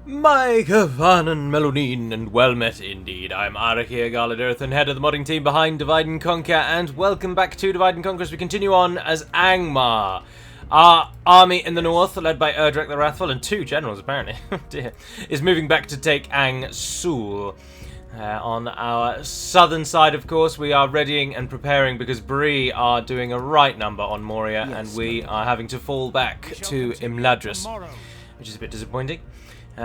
Micah Van and Melonin, and well met indeed. I'm Arik here, Garlidirth, head of the modding team behind Divide and Conquer, and welcome back to Divide and Conquer as we continue on as Angmar. Our army in the north, led by Erdrek the Wrathful, and two generals apparently, oh dear, is moving back to take Ang-Sul. On our southern side, of course, we are readying and preparing because Bree are doing a right number on Moria, and we are having to fall back to Imladris, which is a bit disappointing.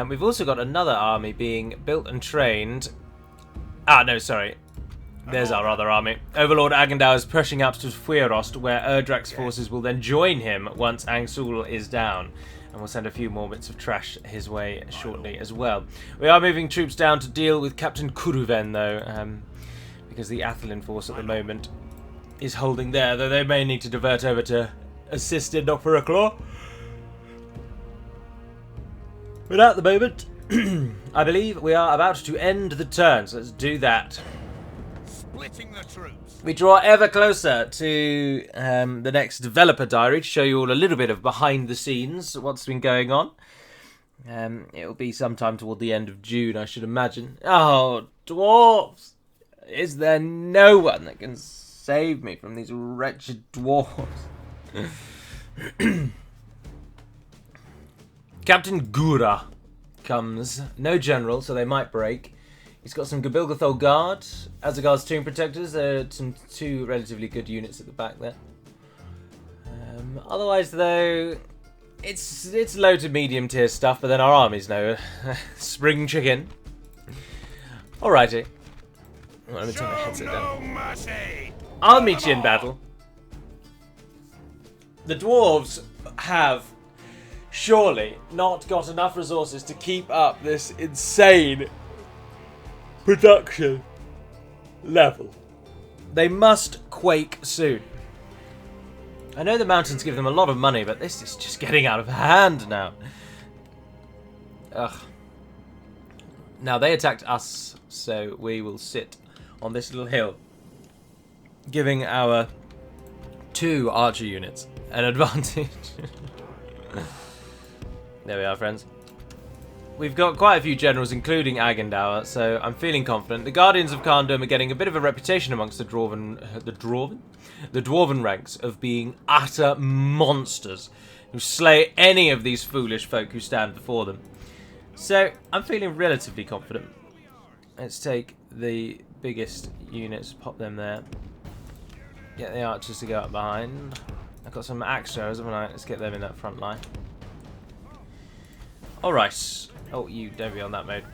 We've also got another army being built and trained. There's our other army. Overlord Agendau is pushing up to Fuerost, where Erdrek's forces will then join him once Ang-Sul is down. And we'll send a few more bits of trash his way shortly as well. We are moving troops down to deal with Captain Kuruven, though, because the Athelin force at the moment is holding there, though they may need to divert over to assist in Opera. But at the moment, I believe we are about to end the turn, so let's do that. Splitting the troops. We draw ever closer to the next developer diary to show you all a little bit of behind the scenes, what's been going on. It'll be sometime toward the end of June, I should imagine. Oh, dwarves! Is there no one that can save me from these wretched dwarves? Captain Gura comes. No general, so they might break. He's got some Gabilgathol Guard. Azagard's Tomb Protectors. There are some two relatively good units at the back there. Otherwise, though, it's low to medium tier stuff, but then our army's no spring chicken. Alrighty. Well, let me turn my headset down. I'll meet you in battle. The dwarves have surely not got enough resources to keep up this insane production level. They must quake soon. I know the mountains give them a lot of money, but this is just getting out of hand now. Ugh. Now they attacked us, so we will sit on this little hill, giving our two archer units an advantage. There we are, friends. We've got quite a few generals, including Agendauer, so I'm feeling confident. The Guardians of Kharndom are getting a bit of a reputation amongst the dwarven ranks of being utter monsters who slay any of these foolish folk who stand before them. So I'm feeling relatively confident. Let's take the biggest units, pop them there. Get the archers to go up behind. I've got some axe throwers, haven't I? Let's get them in that front line. Alright. Oh, you don't be on that mode.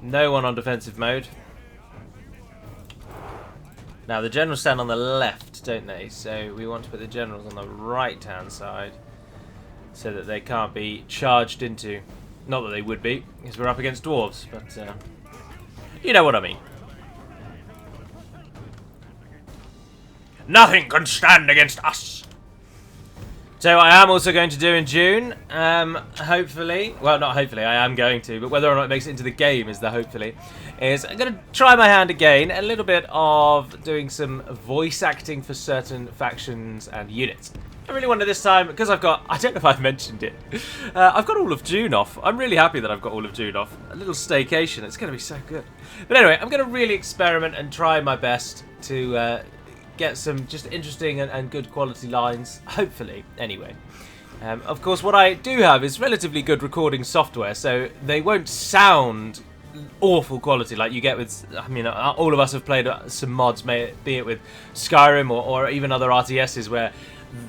No one on defensive mode. Now, the generals stand on the left, don't they? So we want to put the generals on the right-hand side so that they can't be charged into. Not that they would be, because we're up against dwarves, but you know what I mean. Nothing can stand against us! So I am also going to do in June, hopefully, well not hopefully, I am going to, but whether or not it makes it into the game is the hopefully, is I'm going to try my hand again, a little bit of doing some voice acting for certain factions and units. I really wanted this time, because I've got, I don't know if I've mentioned it, I've got all of June off. I'm really happy that I've got all of June off. A little staycation, it's going to be so good. But anyway, I'm going to really experiment and try my best to get some just interesting and good quality lines, hopefully, anyway. Of course, what I do have is relatively good recording software, so they won't sound awful quality like you get with, I mean, all of us have played some mods, be it with Skyrim or even other RTSs where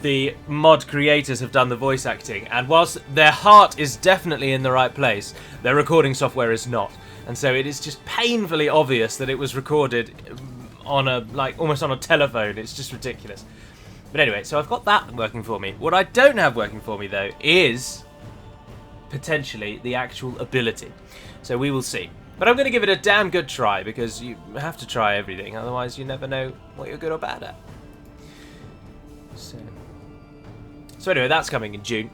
the mod creators have done the voice acting, and whilst their heart is definitely in the right place, their recording software is not. And so it is just painfully obvious that it was recorded on a, almost on a telephone. It's just ridiculous. But anyway, so I've got that working for me. What I don't have working for me, though, is potentially the actual ability. So we will see. But I'm going to give it a damn good try, because you have to try everything, otherwise you never know what you're good or bad at. So anyway, that's coming in June.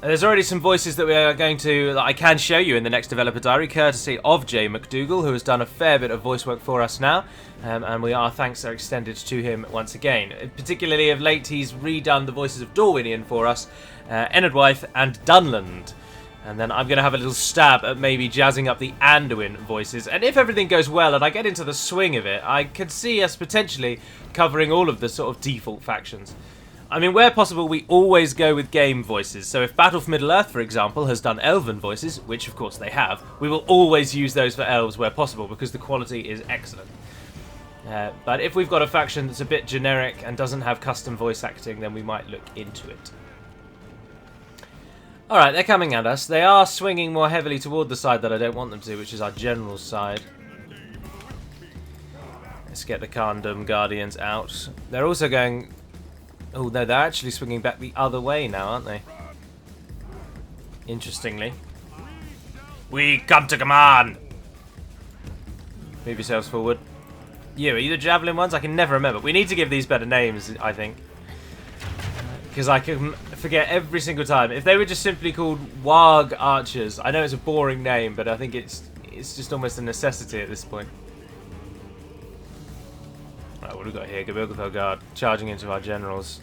There's already some voices that I can show you in the next developer diary, courtesy of Jay McDougall, who has done a fair bit of voice work for us now, and our thanks are extended to him once again. Particularly of late, he's redone the voices of Dorwinian for us, Enadwythe and Dunland. And then I'm going to have a little stab at maybe jazzing up the Anduin voices. And if everything goes well and I get into the swing of it, I could see us potentially covering all of the sort of default factions. I mean, where possible, we always go with game voices. So if Battle for Middle-earth, for example, has done Elven voices, which of course they have, we will always use those for elves where possible because the quality is excellent. But if we've got a faction that's a bit generic and doesn't have custom voice acting, then we might look into it. Alright, they're coming at us. They are swinging more heavily toward the side that I don't want them to, which is our general's side. Let's get the Khandum Guardians out. They're also going... Oh, no, they're actually swinging back the other way now, aren't they? Interestingly. We come to command! Move yourselves forward. You, are you the Javelin ones? I can never remember. We need to give these better names, I think. Because I can forget every single time. If they were just simply called Warg Archers, I know it's a boring name, but I think it's just almost a necessity at this point. Right, what have we got here? Gabilgathol Guard charging into our generals.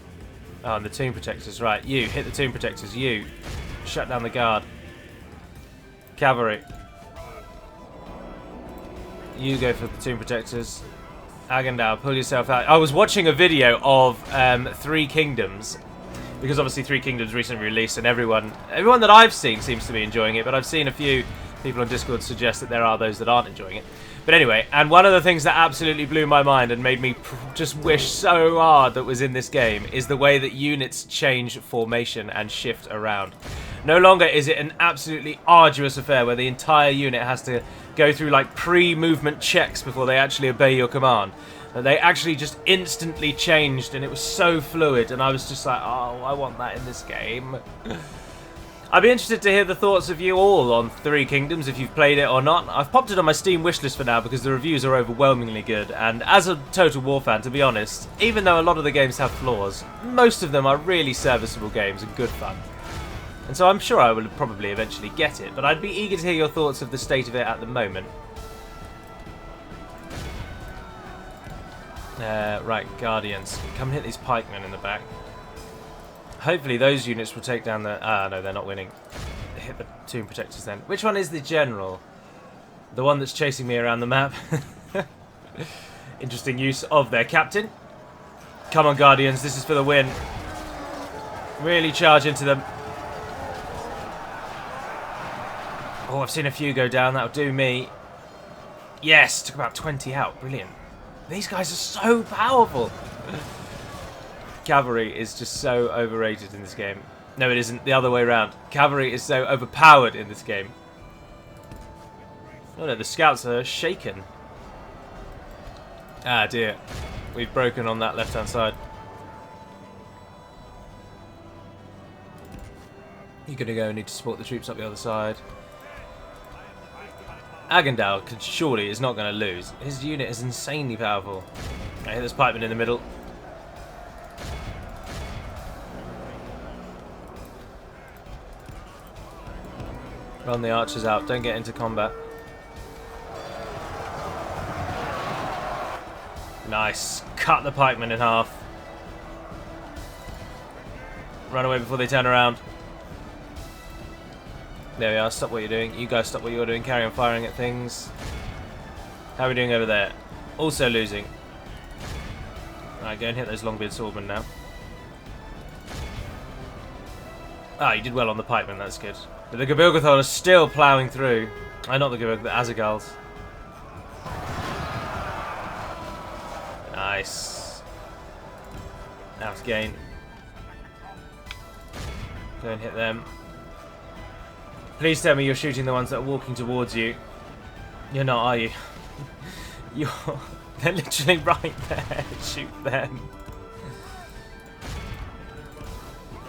Oh, and the Tomb Protectors. Right, you hit the Tomb Protectors. You shut down the guard. Cavalry. You go for the Tomb Protectors. Agandal, pull yourself out. I was watching a video of Three Kingdoms. Because obviously Three Kingdoms recently released and everyone that I've seen seems to be enjoying it, but I've seen a few people on Discord suggest that there are those that aren't enjoying it. But anyway, and one of the things that absolutely blew my mind and made me just wish so hard that was in this game is the way that units change formation and shift around. No longer is it an absolutely arduous affair where the entire unit has to go through like pre-movement checks before they actually obey your command. They actually just instantly changed and it was so fluid and I was just like, oh, I want that in this game. I'd be interested to hear the thoughts of you all on Three Kingdoms if you've played it or not. I've popped it on my Steam wishlist for now because the reviews are overwhelmingly good, and as a Total War fan, to be honest, even though a lot of the games have flaws, most of them are really serviceable games and good fun. And so I'm sure I will probably eventually get it, but I'd be eager to hear your thoughts of the state of it at the moment. Right, Guardians. Come hit these pikemen in the back. Hopefully those units will take down the... Ah, no, they're not winning. Hit the Tomb Protectors then. Which one is the general? The one that's chasing me around the map. Interesting use of their captain. Come on, Guardians. This is for the win. Really charge into them. Oh, I've seen a few go down. That'll do me. Yes, took about 20 out. Brilliant. These guys are so powerful. Cavalry is just so overrated in this game. No, it isn't. The other way around. Cavalry is so overpowered in this game. Oh no, the scouts are shaken. Ah dear. We've broken on that left-hand side. You're going to go and need to support the troops up the other side. Agandal surely is not going to lose. His unit is insanely powerful. I hit this pikeman in the middle. Run the archers out. Don't get into combat. Nice. Cut the pikemen in half. Run away before they turn around. There we are. Stop what you're doing. You guys stop what you're doing. Carry on firing at things. How are we doing over there? Also losing. Right, go and hit those Longbeard swordmen now. Ah, you did well on the pikemen. That's good. But the Gabilgathol are still ploughing through. Not the Gabilgathol, the Azagals. Nice. Out to gain. Go and hit them. Please tell me you're shooting the ones that are walking towards you. You're not, are you? They're literally right there. Shoot them.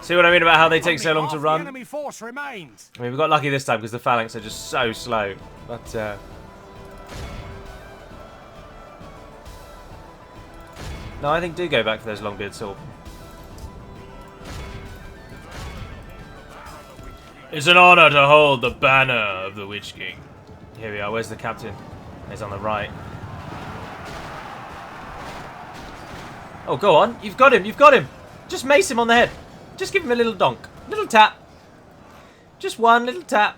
See what I mean about how they take so long to run? Enemy force remains. I mean, we got lucky this time because the phalanx are just so slow. But, no, I think do go back for those Longbeard sword. It's an honor to hold the banner of the Witch King. Here we are. Where's the captain? He's on the right. Oh, go on. You've got him. You've got him. Just mace him on the head. Just give him a little donk. Little tap. Just one little tap.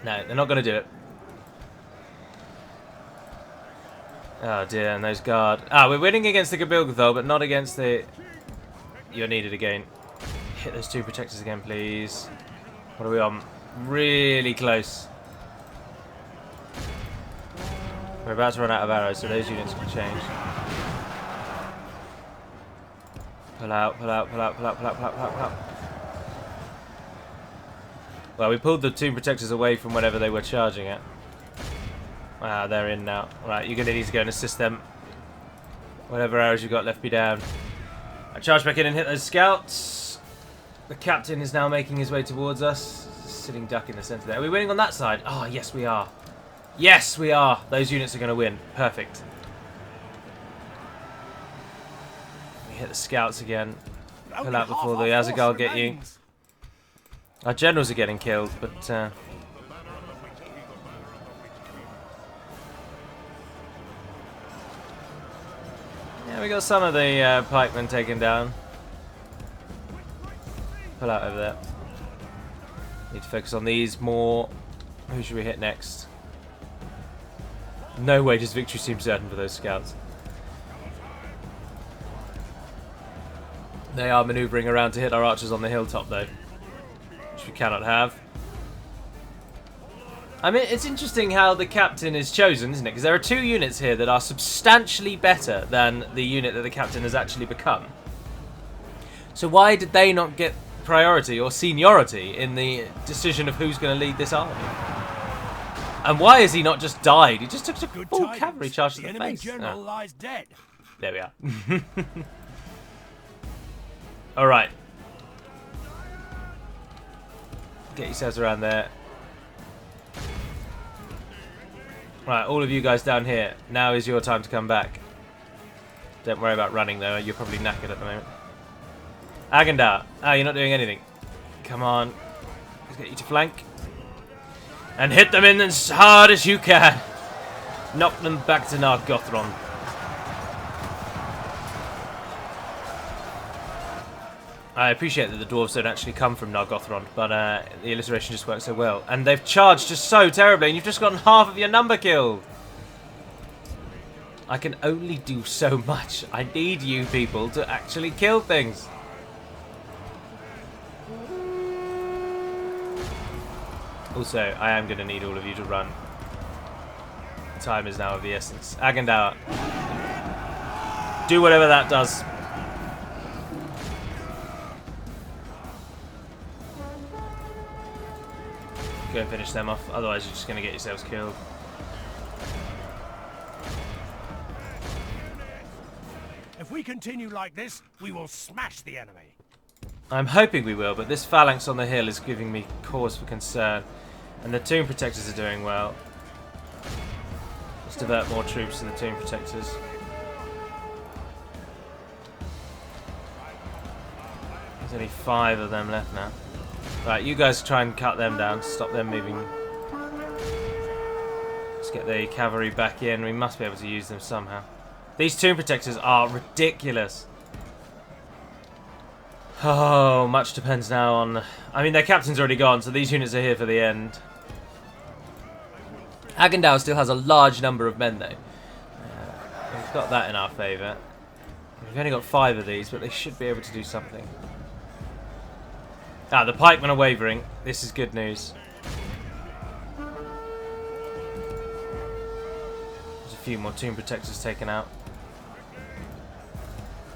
No, they're not going to do it. Oh dear, and those guard. Ah, we're winning against the Gabilgathol, but not against the... You're needed again. Hit those two protectors again, please. What are we on? Really close. We're about to run out of arrows, so those units can change. Pull out, pull out, pull out, pull out, pull out, pull out, pull out, pull out. Well, we pulled the two protectors away from whatever they were charging at. Ah, they're in now. Right, you're going to need to go and assist them. Whatever arrows you've got left, be down. I charge back in and hit those scouts. The captain is now making his way towards us. Sitting duck in the centre there. Are we winning on that side? Oh, yes, we are. Yes, we are. Those units are going to win. Perfect. We hit the scouts again. Pull out before the Azagal get you. Our generals are getting killed, but... yeah, we got some of the pikemen taken down. Pull out over there. Need to focus on these more. Who should we hit next? No way does victory seem certain for those scouts. They are manoeuvring around to hit our archers on the hilltop though, which we cannot have. I mean, it's interesting how the captain is chosen, isn't it? Because there are two units here that are substantially better than the unit that the captain has actually become. So why did they not get priority or seniority in the decision of who's going to lead this army? And why has he not just died? He just took a full cavalry charge to the face. General lies dead. There we are. Alright. Get yourselves around there. Right, all of you guys down here. Now is your time to come back. Don't worry about running though, you're probably knackered at the moment. Agandar. Ah, you're not doing anything. Come on. Let's get you to flank. And hit them in as hard as you can. Knock them back to Nargothrond. I appreciate that the dwarves don't actually come from Nargothrond, but the alliteration just works so well. And they've charged just so terribly, and you've just gotten half of your number killed. I can only do so much. I need you people to actually kill things. Also, I am going to need all of you to run. Time is now of the essence. Agandauer. Do whatever that does. Go and finish them off, otherwise you're just going to get yourselves killed. If we continue like this, we will smash the enemy. I'm hoping we will, but this phalanx on the hill is giving me cause for concern. And the tomb protectors are doing well. Let's divert more troops to the tomb protectors. There's only 5 of them left now. Right, you guys try and cut them down, stop them moving. Let's get the cavalry back in. We must be able to use them somehow. These tomb protectors are ridiculous. Oh, much depends now on... I mean, their captain's already gone, so these units are here for the end. Agandau still has a large number of men, though. We've got that in our favour. We've only got 5 of these, but they should be able to do something. Ah, the pikemen are wavering. This is good news. There's a few more tomb protectors taken out.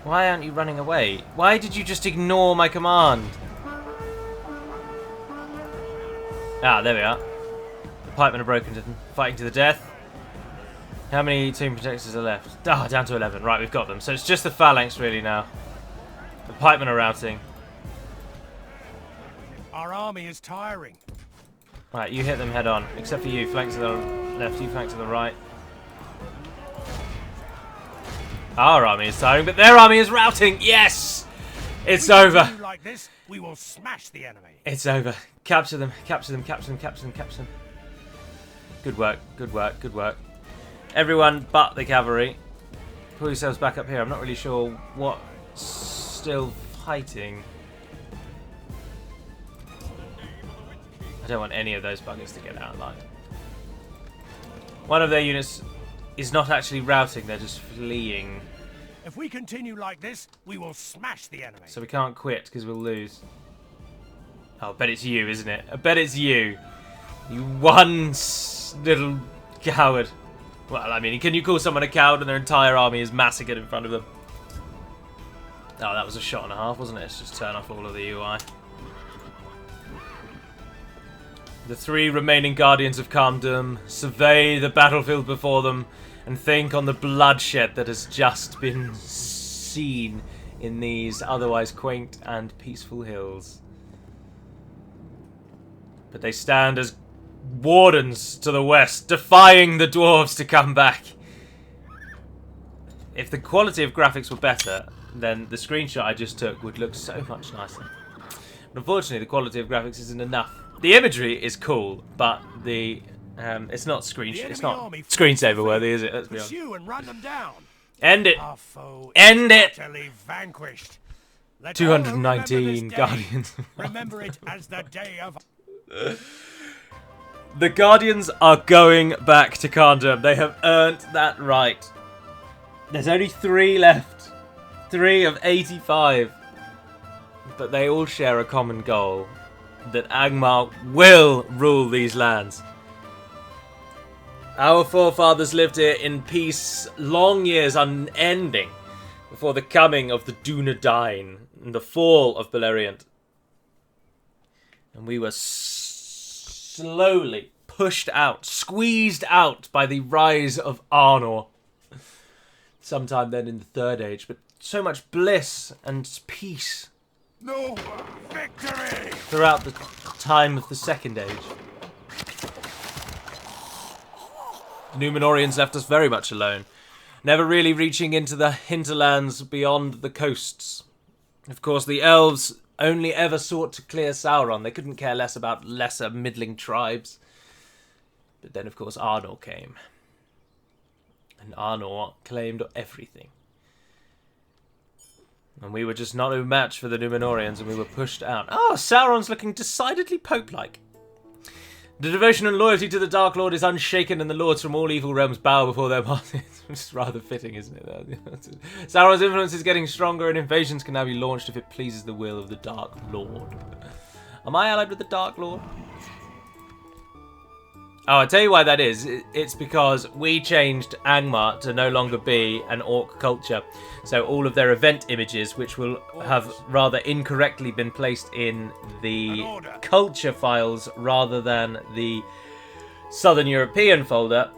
Why aren't you running away? Why did you just ignore my command? Ah, there we are. The pikemen are broken, fighting to the death. How many tomb protectors are left? Ah, down to 11. Right, we've got them. So it's just the phalanx really now. The pikemen are routing. Our army is tiring. Right, you hit them head on. Except for you. Flank to the left, you flank to the right. Our army is tiring, but their army is routing. Yes! It's over. Like this, we will smash the enemy. It's over. Capture them, capture them, capture them, capture them, capture them. Good work, good work, good work. Everyone but the cavalry. Pull yourselves back up here. I'm not really sure what's still fighting. I don't want any of those buggers to get out alive. One of their units is not actually routing, they're just fleeing. If we continue like this, we will smash the enemy. So we can't quit because we'll lose. Oh, I bet it's you, isn't it? I bet it's you. You one little coward. Well, I mean, can you call someone a coward when their entire army is massacred in front of them? Oh, that was a shot and a half, wasn't it? Let's just turn off all of the UI. The 3 remaining Guardians of Calmdom survey the battlefield before them and think on the bloodshed that has just been seen in these otherwise quaint and peaceful hills. But they stand as wardens to the west, defying the dwarves to come back. If the quality of graphics were better, then the screenshot I just took would look so much nicer. But unfortunately, the quality of graphics isn't enough. The imagery is cool, but the it's not screensaver worthy, is it? Let's be honest. And run them down. End it. End it. 219 Guardians. Remember it as the day of. The Guardians are going back to Calmdom. They have earned that right. There's only 3 left. 3 of 85. But they all share a common goal. That Angmar will rule these lands. Our forefathers lived here in peace long years unending before the coming of the Dunland and the fall of Beleriand. And we were slowly pushed out, squeezed out by the rise of Arnor. Sometime then in the Third Age, but so much bliss and peace. No victory! Throughout the time of the Second Age. The Númenóreans left us very much alone, never really reaching into the hinterlands beyond the coasts. Of course, the elves only ever sought to clear Sauron. They couldn't care less about lesser middling tribes. But then, of course, Arnor came. And Arnor claimed everything. And we were just not a match for the Númenóreans, and we were pushed out. Oh, Sauron's looking decidedly Pope-like. The devotion and loyalty to the Dark Lord is unshaken, and the lords from all evil realms bow before their masters. It's rather fitting, isn't it? Sauron's influence is getting stronger, and invasions can now be launched if it pleases the will of the Dark Lord. Am I allied with the Dark Lord? Oh, I'll tell you why that is. It's because we changed Angmar to no longer be an orc culture. So all of their event images, which will have rather incorrectly been placed in the culture files rather than the Southern European folder,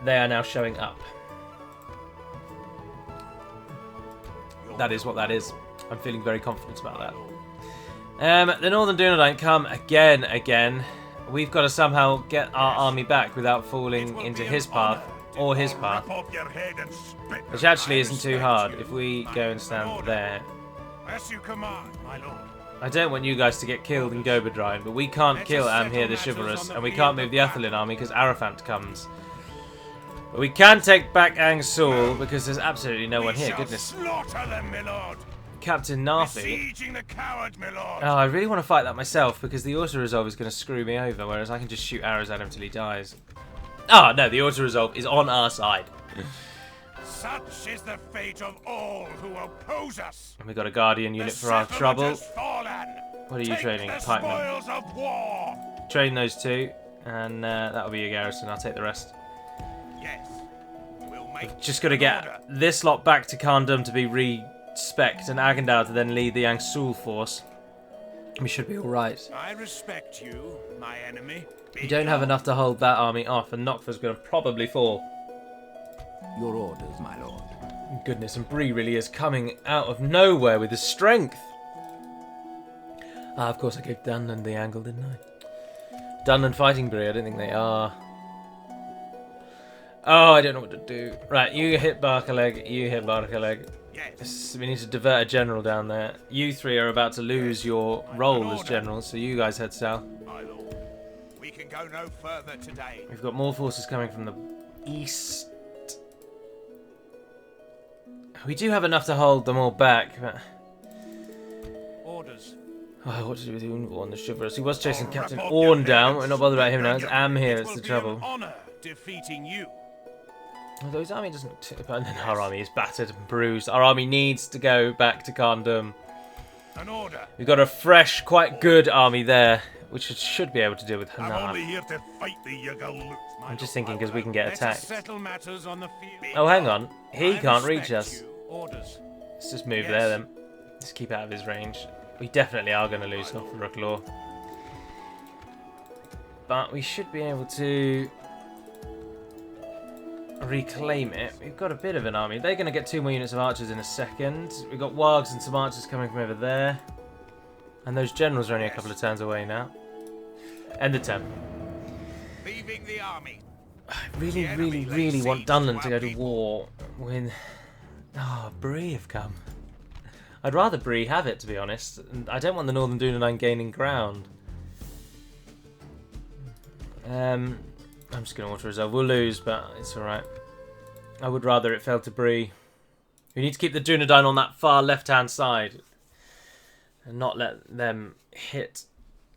they are now showing up. That is what that is. I'm feeling very confident about that. The Northern Dunland come again. We've got to somehow get our army back without falling into his path, or his path. Which actually isn't too hard if we go and stand there. As you command, my lord. I don't want you guys to get killed in Gobadrine, but we can't kill Amhir the Chivalrous, and we can't move the Ethelyn army because Araphant comes. But we can take back Angsul because there's absolutely no one here, goodness. Slaughter them, my lord. Captain Narfi. Besieging the coward, my lord. Oh, I really want to fight that myself because the auto-resolve is going to screw me over, whereas I can just shoot arrows at him till he dies. Oh, no, the auto-resolve is on our side. Such is the fate of all who oppose us. And we got a Guardian unit for our trouble. What are you training? Pikemen. Train those 2, and that'll be your garrison. I'll take the rest. Yes. We've just got to get this lot back to Calmdom to be respect and Agandal to then lead the Angsul force. We should be alright. I respect you, my enemy. We don't have enough to hold that army off, and Nokfa's going to probably fall. Your orders, my lord. Goodness, and Bree really is coming out of nowhere with his strength. Ah, of course I gave Dunland the angle, didn't I? Dunland fighting Bree, I don't think they are. Oh, I don't know what to do. Right, you hit Barkaleg, you hit Barkaleg. Yes. We need to divert a general down there. You 3 are about to lose your role as generals, so you guys head south. My lord, we can go no further today. We've got more forces coming from the east. We do have enough to hold them all back, but... Orders. Oh, what to do with Unvor and the Chivalrous? He was chasing Captain Orn down. We're not bothered about him now. It's Am here. It's the trouble. Honor defeating you. Although his army doesn't... And then our army is battered and bruised. Our army needs to go back to Khandum. An order. We've got a fresh, quite good army there, which should be able to deal with I'm Hanar. only here to fight the Yagaloot. I'm just thinking because we can get attacked. Settle matters on the field. Oh, hang on. He I can't reach respect us. you. Orders. Let's just move Yes. there then. Let's keep out of his range. We definitely are going to lose Norfolk Law. But we should be able to reclaim it. We've got a bit of an army. They're going to get 2 more units of archers in a second. We've got wargs and some archers coming from over there. And those generals are only a couple of turns away now. End the turn. Leaving the army. I really want Dunland to go to war when... Oh, Bree have come. I'd rather Bree have it, to be honest. And I don't want the Northern Dunland gaining ground. I'm just going to auto-resolve. We'll lose, but it's alright. I would rather it fell to Bree. We need to keep the Dunedain on that far left-hand side. And not let them hit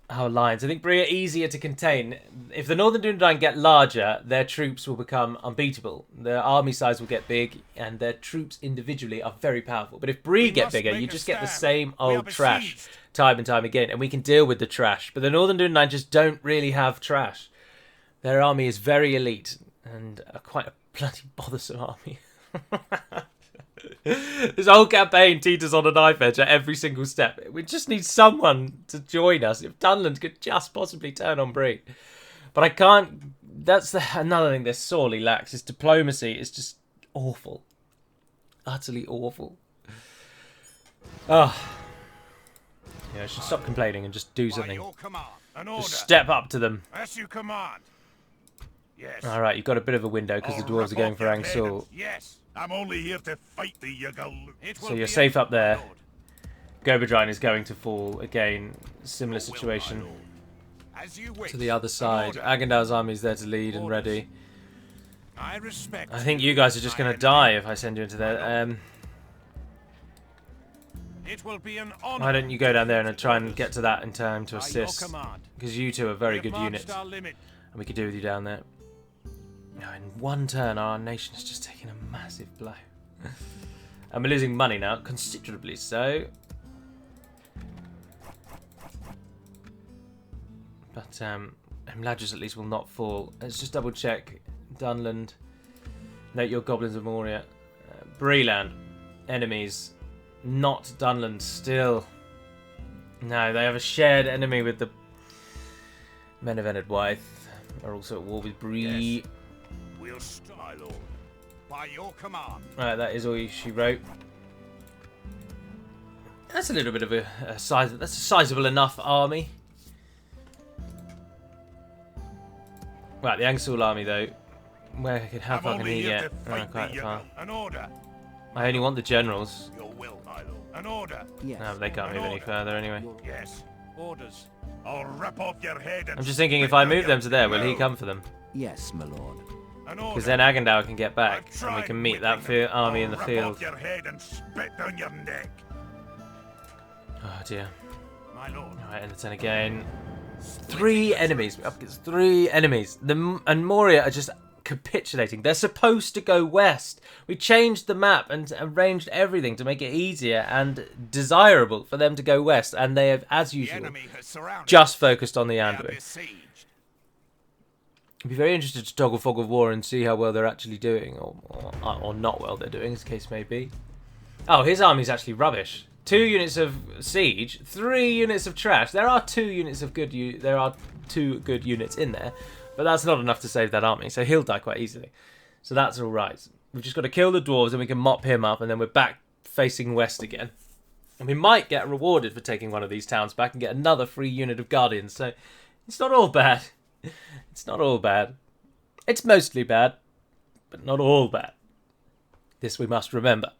our lines. I think Bree are easier to contain. If the Northern Dunedain get larger, their troops will become unbeatable. Their army size will get big, and their troops individually are very powerful. But if Bree get bigger, you just get the same old trash time and time again, and we can deal with the trash. But the Northern Dunedain just don't really have trash. Their army is very elite, and quite a bloody bothersome army. This whole campaign teeters on a knife edge at every single step. We just need someone to join us. If Dunland could just possibly turn on Bree. But I can't... That's another thing that sorely lacks, is diplomacy. It's just awful. Utterly awful. Oh. Yeah, I should stop complaining and just do something. Just step up to them. As you command. Yes. Alright, you've got a bit of a window because the dwarves are going for Angsul. Yes. I'm only here to fight the Yagaloot. So you're safe up there. Gobadrine is going to fall again. Similar situation to the other side. Agandal's army is there to lead and ready. I respect. I think you guys are just going to die if I send you into there. It will be an honor. Why don't you go down there and try and get to that in time to assist? Because you two are very good units. And we could do with you down there. Now, in one turn, our nation has just taken a massive blow. And we're losing money now, considerably so. But Mladris at least will not fall. Let's just double check. Dunland. Note your goblins of Moria. Breeland. Enemies. Not Dunland still. No, they have a shared enemy with the Men of Enid Wythe. Are also at war with Bree. Yes. We'll style by your command. Right, that is all she wrote. That's a little bit of a size. That's a sizable enough army. Right, the Angsul army though. How far can he get? Oh, quite far. An order. I only want the generals. Your will, my lord. An order. Yes. No, they can't move any further anyway. Yes. Orders. I'll rip off your head and I'm just thinking, if I move them to there, will he come for them? Yes, my lord. Because then Agandal can get back, and we can meet that army in the field. Off your head and spit down your neck. Oh dear. My lord. Alright, and the turn again. 3 enemies. We're up against 3 enemies. And Moria are just capitulating. They're supposed to go west. We changed the map and arranged everything to make it easier and desirable for them to go west. And they have, as usual, just focused on the Anduin. I'd be very interested to toggle Fog of War and see how well they're actually doing. Or not well they're doing, as the case may be. Oh, his army's actually rubbish. 2 units of siege, 3 units of trash. There are 2 units of good. There are 2 good units in there, but that's not enough to save that army. So he'll die quite easily. So that's all right. We've just got to kill the dwarves, and we can mop him up, and then we're back facing west again. And we might get rewarded for taking one of these towns back and get another free unit of guardians. So it's not all bad. It's not all bad. It's mostly bad, but not all bad. This we must remember.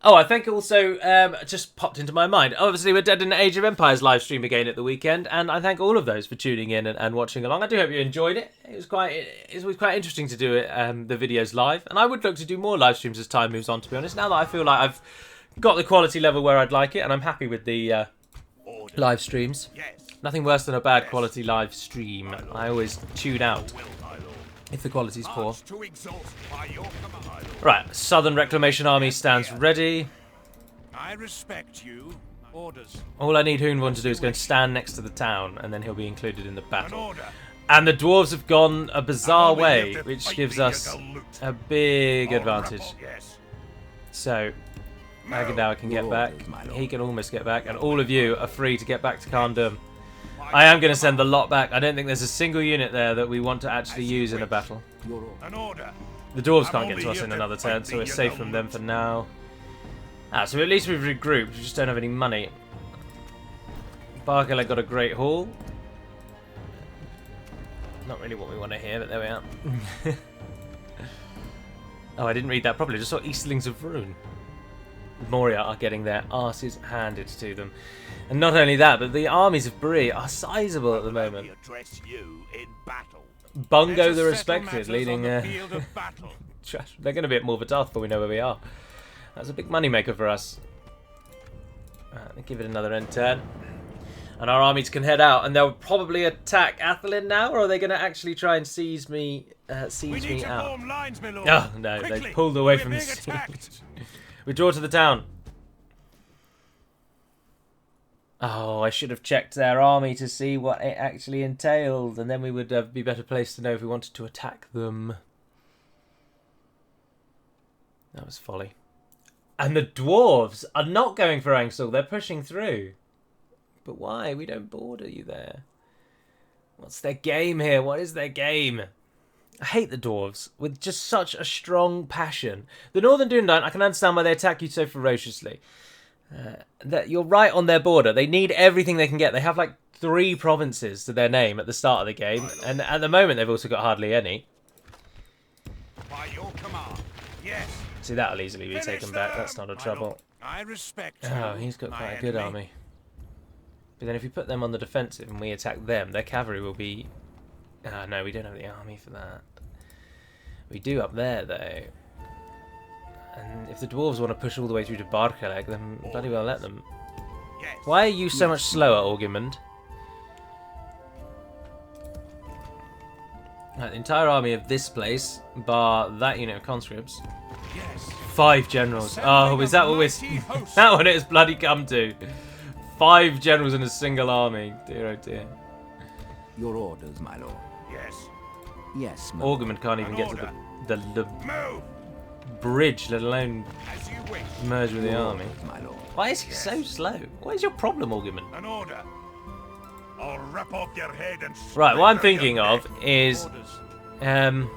Oh, I think also, just popped into my mind. Obviously, we're Dead in Age of Empires live stream again at the weekend, and I thank all of those for tuning in and watching along. I do hope you enjoyed it. It was quite interesting to do it, the videos live, and I would look to do more live streams as time moves on, to be honest. Now that I feel like I've got the quality level where I'd like it, and I'm happy with the live streams. Yes. Nothing worse than a bad quality live stream. I always tune out if the quality's poor. To exalt by your command, my lord. Right, Southern Reclamation Army stands ready. I respect you. Orders. All I need Hoonvon to do is go and stand next to the town, and then he'll be included in the An battle. order. And the dwarves have gone a bizarre Only way, live to which fight gives the us Galut. a big Or advantage. rebel, yes. So, Agadao can get Your back. orders, my lord. He can almost get back, and all of you are free to get back to Khandum. I am going to send the lot back. I don't think there's a single unit there that we want to actually use in a battle. Your order. An order. The dwarves I'm can't get only to us here in to another fight turn, so the we're safe from them for now. So at least we've regrouped. We just don't have any money. Barkele got a great haul. Not really what we want to hear, but there we are. Oh, I didn't read that properly. I just saw Eastlings of Rune. Moria are getting their arses handed to them. And not only that, but the armies of Bree are sizable at the moment. Address you in battle. Bungo the Let us settle Respected matters leading... on the field of battle. Trash. They're going to be at Morvadarth before we know where we are. That's a big moneymaker for us. Give it another end turn. And our armies can head out, and they'll probably attack Athelin now, or are they going to actually try and seize me We need me to out? form lines, my lord. Oh, no, Quickly. they pulled away We're from the being siege. attacked. We draw to the town. Oh, I should have checked their army to see what it actually entailed, and then we would be better placed to know if we wanted to attack them. That was folly. And the dwarves are not going for Angsel, they're pushing through. But why? We don't border you there. What's their game here? What is their game? I hate the dwarves with just such a strong passion. The Northern Dunland, I can understand why they attack you so ferociously. That you're right on their border. They need everything they can get. They have like 3 provinces to their name at the start of the game, and at the moment they've also got hardly any. By your command. Yes. See, that'll easily be taken back. That's not a trouble. I respect you. Oh, he's got my quite a good enemy. army. But then if we put them on the defensive and we attack them, their cavalry will be... Ah, no, we don't have the army for that. We do up there, though. And if the dwarves want to push all the way through to Barkeleg, then bloody well let them. Yes. Why are you so much slower, Orgimund? Right, the entire army of this place, bar that unit of conscripts. Yes. 5 generals. Oh, is that what we're... That one it has bloody come to. 5 generals in a single army. Dear oh dear. Your orders, my lord. Yes. Yes, my lord. Orgimund can't even get to the Move. bridge, let alone As you wish. merge with the Your army. orders, my lord. Why is he so slow? What is your problem, Orgimund? An order. I'll rip off your head and Right, what I'm splinter thinking your of neck. is... Orders.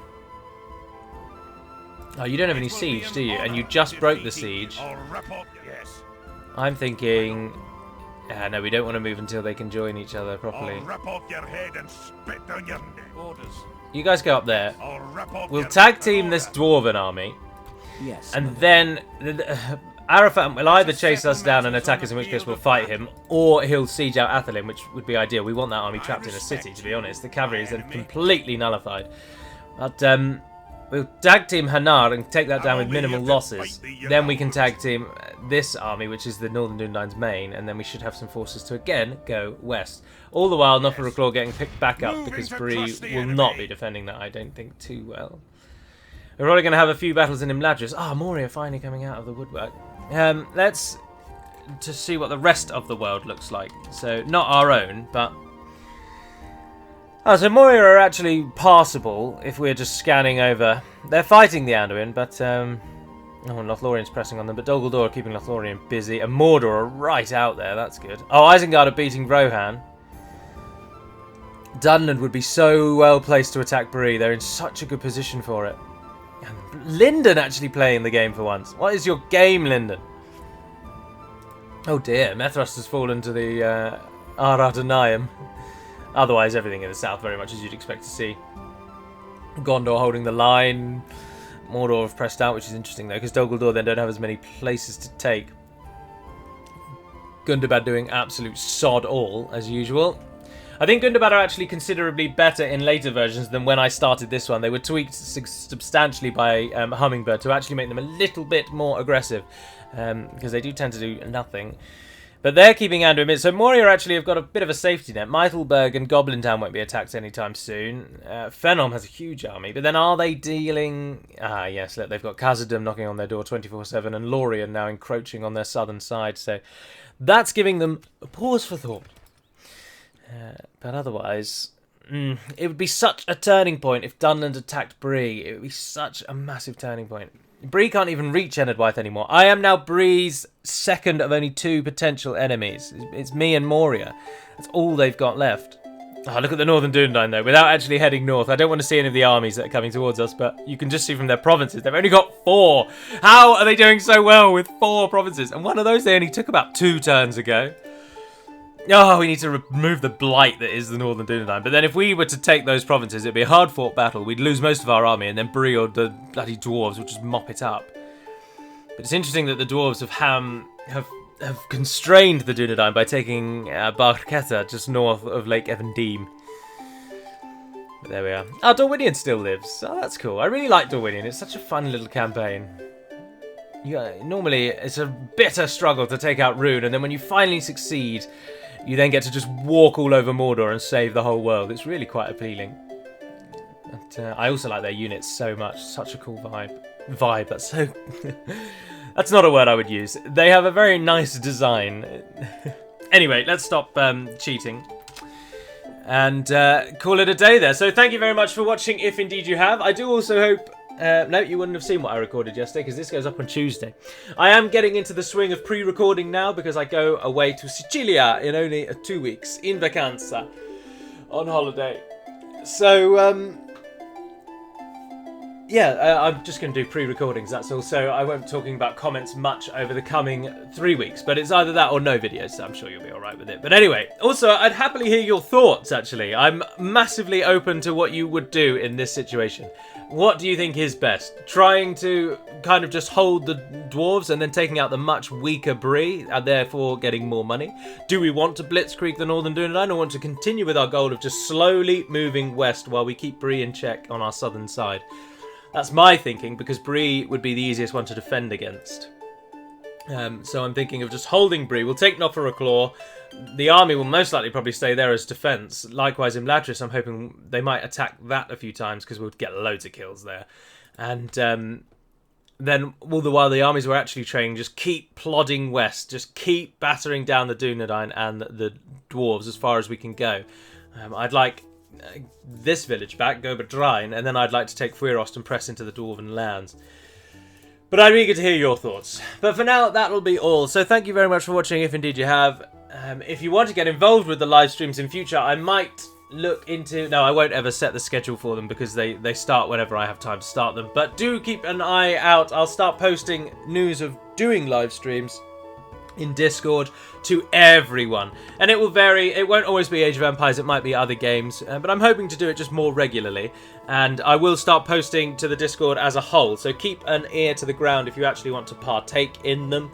Oh, you don't have any It will be siege, an do you? And honor you just broke the defeating siege. you. I'll rip off. Yes. I'm thinking... no, we don't want to move until they can join each other properly. I'll rip off your head and spit down your neck. Orders. You guys go up there. I'll rip off We'll your tag neck. team An this order. dwarven army. Yes, And my lord. then Arafat will either chase us down and attack us, in which case we'll fight him, or he'll siege out Athelin, which would be ideal. We want that army trapped in a city, to be honest. The cavalry is then completely nullified. But we'll tag team Hanar and take that down with minimal losses. Then we can tag team this army, which is the Northern Dunland's main, and then we should have some forces to again go west. All the while, Noffer getting picked back up Moving because to Bree trust the will not enemy. be defending that, I don't think, too well. We're probably going to have a few battles in Imladris. Ah, Moria finally coming out of the woodwork. Let's to see what the rest of the world looks like. So, not our own, but... Oh, so Moria are actually passable if we're just scanning over. They're fighting the Anduin, but... Oh, Lothlorien's pressing on them, but Dol Guldur are keeping Lothlorien busy. And Mordor are right out there, that's good. Oh, Isengard are beating Rohan. Dunland would be so well placed to attack Bree. They're in such a good position for it. And Lyndon actually playing the game for once. What is your game, Lyndon? Oh dear, Methrust has fallen to the Aradanaim. Otherwise, everything in the south very much as you'd expect to see. Gondor holding the line. Mordor have pressed out, which is interesting though, because Dol Guldur then don't have as many places to take. Gundabad doing absolute sod all, as usual. I think Gundabad are actually considerably better in later versions than when I started this one. They were tweaked substantially by Hummingbird to actually make them a little bit more aggressive. because they do tend to do nothing. But they're keeping Andrew mid. So Moria actually have got a bit of a safety net. Meitelberg and Goblin Town won't be attacked anytime soon. Phenom has a huge army. But then are they dealing... Ah, yes, look, they've got Khazad-dûm knocking on their door 24/7 and Lorien now encroaching on their southern side. So that's giving them a pause for thought. But otherwise... it would be such a turning point if Dunland attacked Bree. It would be such a massive turning point. Bree can't even reach Enedwaith anymore. I am now Bree's second of only 2 potential enemies. It's me and Moria. That's all they've got left. Oh, look at the Northern Dunland though, without actually heading north. I don't want to see any of the armies that are coming towards us, but you can just see from their provinces, they've only got 4. How are they doing so well with 4 provinces? And one of those they only took about 2 turns ago. Oh, we need to remove the blight that is the Northern Dunland. But then if we were to take those provinces, it'd be a hard-fought battle. We'd lose most of our army, and then Bree or the bloody dwarves would just mop it up. But it's interesting that the dwarves of Ham have constrained the Dunedain by taking Barchetta just north of Lake Evendeem. But there we are. Oh, Dorwinion still lives. Oh, that's cool. I really like Dorwinion. It's such a fun little campaign. Normally, it's a bitter struggle to take out Rune, and then when you finally succeed... you then get to just walk all over Mordor and save the whole world. It's really quite appealing. But, I also like their units so much. Such a cool vibe. That's so... that's not a word I would use. They have a very nice design. Anyway, let's stop cheating. And call it a day there. So thank you very much for watching, if indeed you have. I do also hope... no, you wouldn't have seen what I recorded yesterday because this goes up on Tuesday. I am getting into the swing of pre-recording now because I go away to Sicilia in only 2 weeks, in vacanza, on holiday. So, yeah, I'm just going to do pre-recordings, that's all. So I won't be talking about comments much over the coming 3 weeks, but it's either that or no videos, so I'm sure you'll be alright with it. But anyway, also, I'd happily hear your thoughts, actually. I'm massively open to what you would do in this situation. What do you think is best? Trying to kind of just hold the dwarves and then taking out the much weaker Bree and therefore getting more money? Do we want to blitzkrieg the Northern Dunedain or want to continue with our goal of just slowly moving west while we keep Bree in check on our southern side? That's my thinking, because Bree would be the easiest one to defend against. So I'm thinking of just holding Bree. We'll take Noffer-a-Claw. The army will most likely probably stay there as defence. Likewise, in Ladris, I'm hoping they might attack that a few times because we'll get loads of kills there. And then, all the while the armies were actually training, just keep plodding west. Just keep battering down the Dunedain and the dwarves as far as we can go. I'd like this village back, Goberdrain, and then I'd like to take Fuirost and press into the Dwarven lands. But I'm eager to hear your thoughts. But for now, that'll be all. So thank you very much for watching, if indeed you have. If you want to get involved with the live streams in future, I might look into... No, I won't ever set the schedule for them because they start whenever I have time to start them. But do keep an eye out. I'll start posting news of doing live streams in Discord to everyone. And it will vary. It won't always be Age of Empires. It might be other games. But I'm hoping to do it just more regularly. And I will start posting to the Discord as a whole. So keep an ear to the ground if you actually want to partake in them.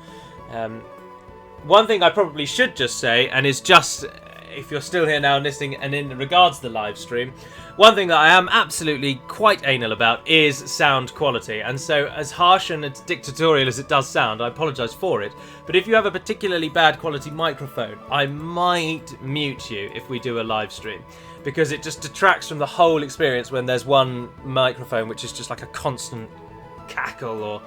One thing I probably should just say, and is just, if you're still here now listening, and in regards to the live stream, one thing that I am absolutely quite anal about is sound quality. And so, as harsh and as dictatorial as it does sound, I apologise for it. But if you have a particularly bad quality microphone, I might mute you if we do a live stream. Because it just detracts from the whole experience when there's one microphone which is just like a constant cackle, or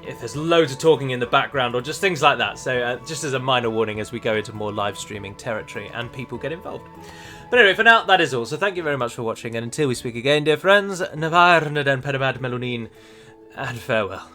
if there's loads of talking in the background, or just things like that. So just as a minor warning as we go into more live streaming territory and people get involved. But anyway, for now, that is all. So thank you very much for watching, and until we speak again, dear friends, Navar Naden Pedamad Melonin, and farewell.